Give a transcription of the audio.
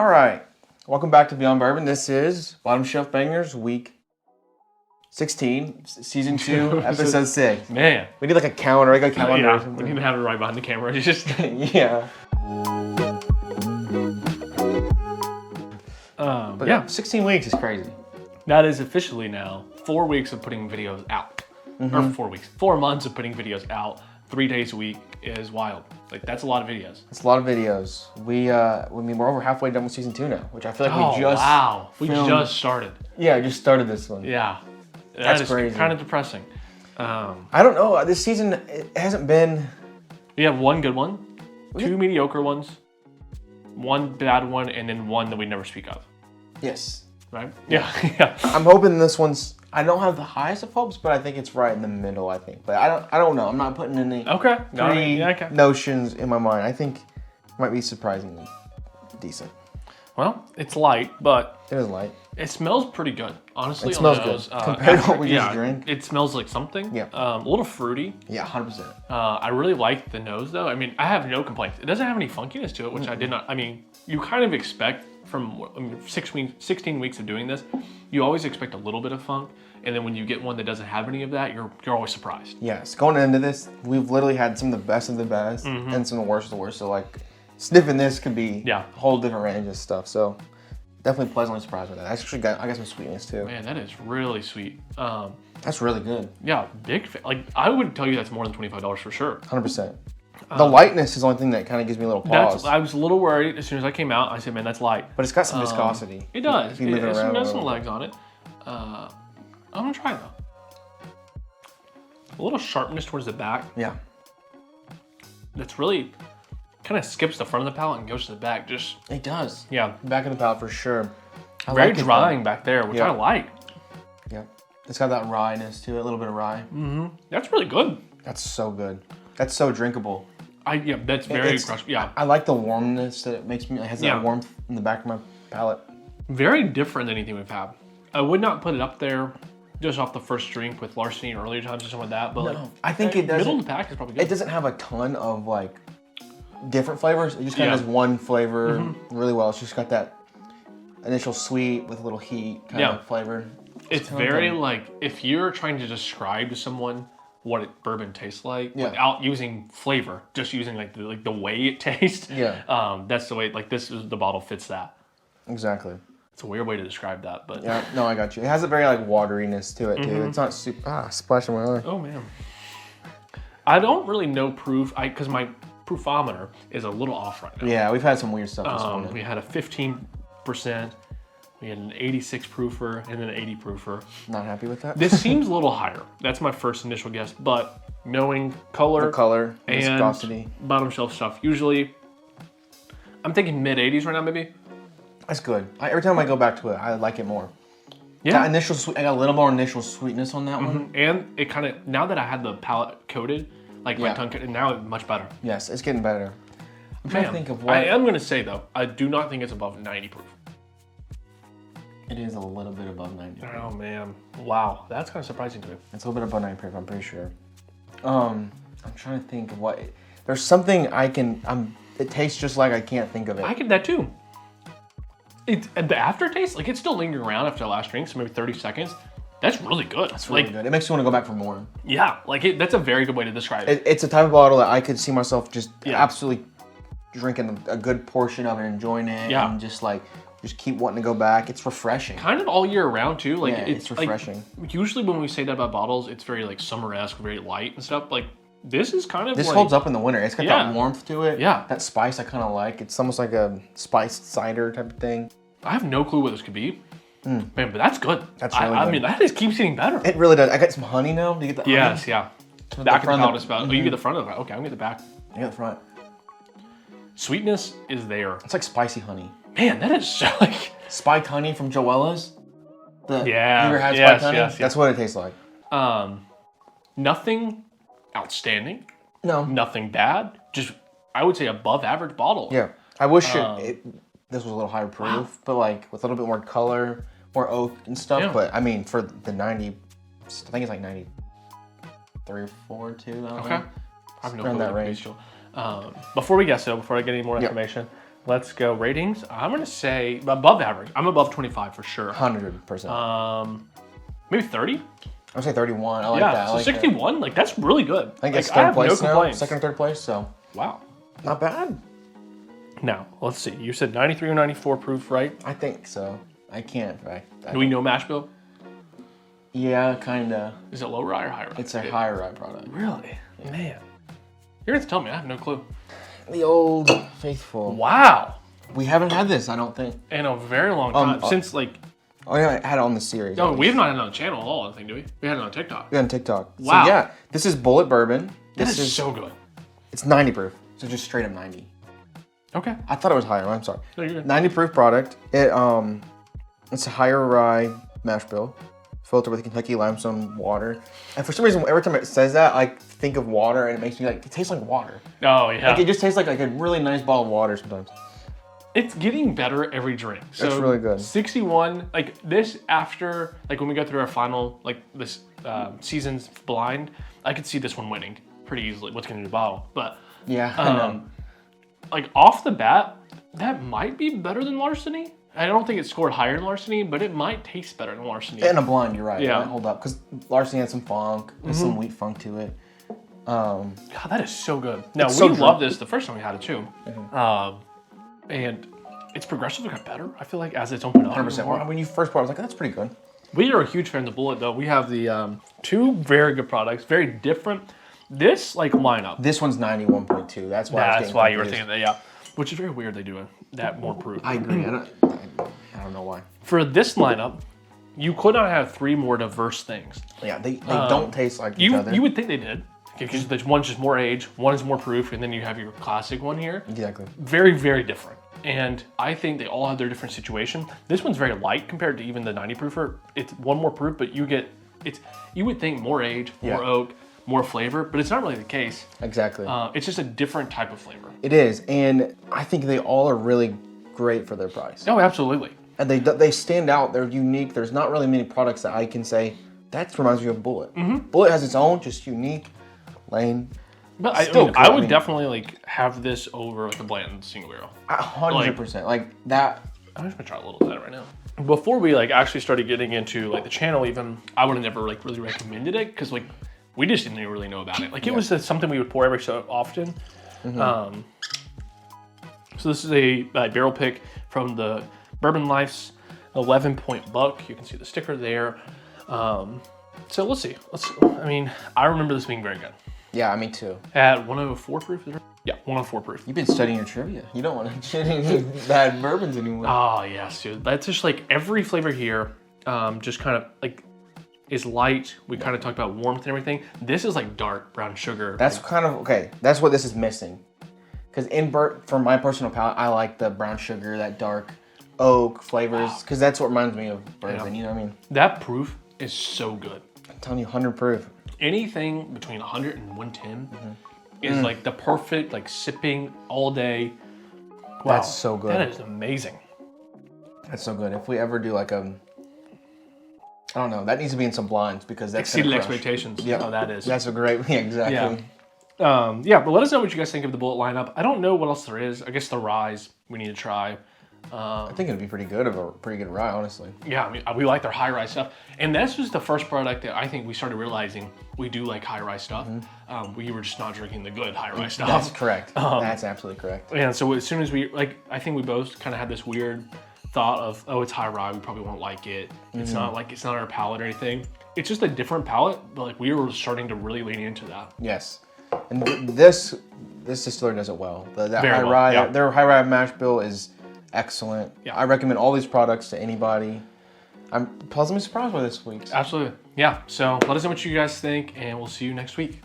All right, welcome back to Beyond Bourbon. This is Bottom Shelf Bangers, week 16, season 2, episode 6. Man, we need like a calendar, like a calendar. Yeah, we need to have it right behind the camera. It's just yeah. But yeah, 16 weeks is crazy. That is officially now 4 weeks of putting videos out, or 4 weeks, 4 months of putting videos out. 3 days a week is wild. Like that's a lot of videos. It's a lot of videos. We're over halfway done with season 2 now, which I feel like we just started. Yeah, I just started this one. Yeah, that's crazy. Kind of depressing. I don't know. This season it hasn't been. We have one good one, 2 mediocre ones, 1 bad one, and then 1 that we never speak of. Yes. Right? Yeah. Yeah. I'm hoping this one's. I don't have the highest of hopes, but I think it's right in the middle. I think, but I don't know. I'm not putting any notions in my mind. I think it might be surprisingly decent. Well, it's light, but it is light. It smells pretty good, honestly. It smells good compared to what we just drank. It smells like something. Yeah. A little fruity. Yeah, 100%. I really like the nose though. I mean, I have no complaints. It doesn't have any funkiness to it, which I did not. I mean, you kind of expect from 16 weeks of doing this, you always expect a little bit of funk. And then when you get one that doesn't have any of that, you're always surprised. Yes, going into this, we've literally had some of the best and some of the worst of the worst. So like, sniffing this could be a whole different range of stuff. So definitely pleasantly surprised with that. I got some sweetness too. Man, that is really sweet. That's really good. Yeah, big fan. Like I would tell you that's more than $25 for sure. 100%. The lightness is the only thing that kind of gives me a little pause. I was a little worried as soon as I came out. I said, man, that's light. But it's got some viscosity. It does. It has some legs on it. I'm gonna try though. A little sharpness towards the back. Yeah. That's really kind of skips the front of the palate and goes to the back. Just it does. Yeah. Back of the palate for sure. Very drying back there, which I like. Yeah. It's got that ryeness to it, a little bit of rye. That's really good. That's so good. That's so drinkable. That's very crush. Yeah. I like the warmness that it makes me. It has that warmth in the back of my palate. Very different than anything we've had. I would not put it up there just off the first drink with Larceny or earlier times or something like that. But no, I think it doesn't. Middle of the pack is probably good. It doesn't have a ton of like different flavors. It just kind of has one flavor really well. It's just got that initial sweet with a little heat kind of flavor. It's very like if you're trying to describe to someone what bourbon tastes like without using flavor, just using like the way it tastes. Yeah. That's the way. Like the bottle fits that. Exactly. It's a weird way to describe that, but yeah. No, I got you. It has a very like wateriness to it too. It's not super. Splashing my eye. Oh man. I don't really know proof. Because my proofometer is a little off right now. Yeah, we've had some weird stuff this morning. We had a 15%. We had an 86 proofer and then an 80 proofer. Not happy with that. This seems a little higher. That's my first initial guess, but knowing color, and viscosity, bottom shelf stuff, usually I'm thinking mid 80s right now, maybe. That's good. Every time I go back to it, I like it more. Yeah. That initial I got a little more initial sweetness on that one. And it kind of, now that I had the palate coated, like my tongue coated, now it's much better. Yes, it's getting better. I'm trying to think of what. I am going to say though, I do not think it's above 90 proof. It is a little bit above 90 proof. Oh man. Wow. That's kind of surprising to me. It's a little bit above 90 proof, I'm pretty sure. I'm trying to think of what. There's something it tastes just like I can't think of it. I get that too. The aftertaste, like it's still lingering around after the last drink, so maybe 30 seconds. That's really good. That's really good. It makes you want to go back for more. Yeah, that's a very good way to describe it. It's a type of bottle that I could see myself just absolutely drinking a good portion of it, enjoying it, and just keep wanting to go back. It's refreshing. Kind of all year round too. Like it's refreshing. Like, usually when we say that about bottles, it's very like summer-esque, very light and stuff. Like this is kind of this holds up in the winter. It's got that warmth to it. Yeah. That spice I kind of like. It's almost like a spiced cider type of thing. I have no clue what this could be. Man, but that's good. That's really good. I mean, that just keeps getting better. It really does. I got some honey now. Do you get the honey? Yes, yeah. Back of the palate is about. Oh, you get the front of it. Okay, I'm gonna get the back. You get the front. Sweetness is there. It's like spicy honey. Man, that is so like spiked honey from Joella's. You ever had spiked honey? Yes. That's what it tastes like. Nothing outstanding. No. Nothing bad. Just I would say above average bottle. Yeah. I wish this was a little higher proof, but like with a little bit more color, more oak and stuff. Yeah. But I mean, for the 90, I think it's like 93 or 4 too. I don't know. I have no clue that range. Before we guess though, before I get any more information, let's go. Ratings. I'm gonna say above average. I'm above 25 for sure. 100%. Maybe 30. I'd say 31. I like that. So like 61. That. Like that's really good. I think it's like, third place no now. Complaints. Second or third place. So wow, not bad. Now let's see. You said 93 or 94 proof, right? I think so. I can't. Do we know mash bill? Yeah, kinda. Is it low rye or high rye? It's a high rye product. Really? Yeah. Man, you're gonna tell me. I have no clue. The old faithful. Wow. We haven't had this, I don't think. In a very long time. Since like. Oh yeah, I had it on the series. No, we have not had it on the channel at all, I think, do we? We had it on TikTok. We had it on TikTok. Wow. So yeah, this is Bullet Bourbon. This is so good. It's 90 proof. So just straight up 90. Okay. I thought it was higher. I'm sorry. No, you're good. 90 proof product. It's a higher rye mash bill, filtered with Kentucky limestone water. And for some reason, every time it says that, I think of water, and it makes me like it tastes like water. Oh yeah. Like it just tastes like a really nice bottle of water sometimes. It's getting better every drink. So it's really good. 61, like this after, like when we go through our final, like this season's blind, I could see this one winning pretty easily. What's going to do bottle, but yeah, like off the bat, that might be better than Larceny. I don't think it scored higher than Larceny, but it might taste better than Larceny. In a blind, you're right. Yeah, it might hold up because Larceny had some funk, some wheat funk to it. God, that is so good. Now we loved this the first time we had it too. And it's progressively got better. I feel like as it's opened up. 100%. When you first bought it, I was like, that's pretty good. We are a huge fans of Bullet, though. We have the two very good products, very different. This like lineup. This one's 91.2. That's why. That's why you were thinking that, yeah. Which is very weird. They do that more proof. I agree. I don't know why. For this lineup, you could not have three more diverse things. Yeah, they don't taste like each other. You would think they did. Because one's just more age, one is more proof, and then you have your classic one here. Exactly. Very, very different. And I think they all have their different situation. This one's very light compared to even the 90 proofer. It's one more proof, but you would think more age, more oak, more flavor, but it's not really the case. Exactly. It's just a different type of flavor. It is, and I think they all are really great for their price. Oh, absolutely. And they stand out. They're unique. There's not really many products that I can say that reminds me of Bullet. Bullet has its own, just unique lane. But I would definitely like have this over like a Blanton single barrel. 100%. Like that. I'm just gonna try a little bit of that right now. Before we like actually started getting into like the channel, even I would have never like really recommended it because like we just didn't really know about it. Like it was something we would pour every so often. So this is a barrel pick from the Bourbon Life's 11-point buck. You can see the sticker there. So let's see. I mean, I remember this being very good. Yeah, me too. At 104 proof? Yeah, 104 proof. You've been studying your trivia. You don't want to get any bad bourbons anymore. Oh, yes, dude. That's just like every flavor here just kind of like is light. We kind of talked about warmth and everything. This is like dark brown sugar. That's kind of, okay, that's what this is missing. Because for my personal palate, I like the brown sugar, that dark oak flavors, because that's what reminds me of bourbon, you know what I mean? That proof is so good. I'm telling you, 100 proof. Anything between 100 and 110 is like the perfect, like sipping all day. Wow, that's so good. That is amazing. That's so good. If we ever do like I don't know, that needs to be in some blinds because that's exceeded expectations. Yeah, oh, that is. That's a great, yeah, exactly. Yeah, but let us know what you guys think of the Bullet lineup. I don't know what else there is. I guess the ryes we need to try. I think it'd be pretty good rye, honestly. Yeah, I mean, we like their high rye stuff. And this was the first product that I think we started realizing we do like high rye stuff. We were just not drinking the good high rye stuff. That's correct. That's absolutely correct. And so as soon as I think we both kind of had this weird thought of, oh, it's high rye, we probably won't like it. It's not our palate or anything. It's just a different palate, but like we were starting to really lean into that. Yes. And this distillery does it well. Their high rye mash bill is excellent. Yeah. I recommend all these products to anybody. I'm pleasantly surprised by this week's. Absolutely. Yeah. So let us know what you guys think, and we'll see you next week.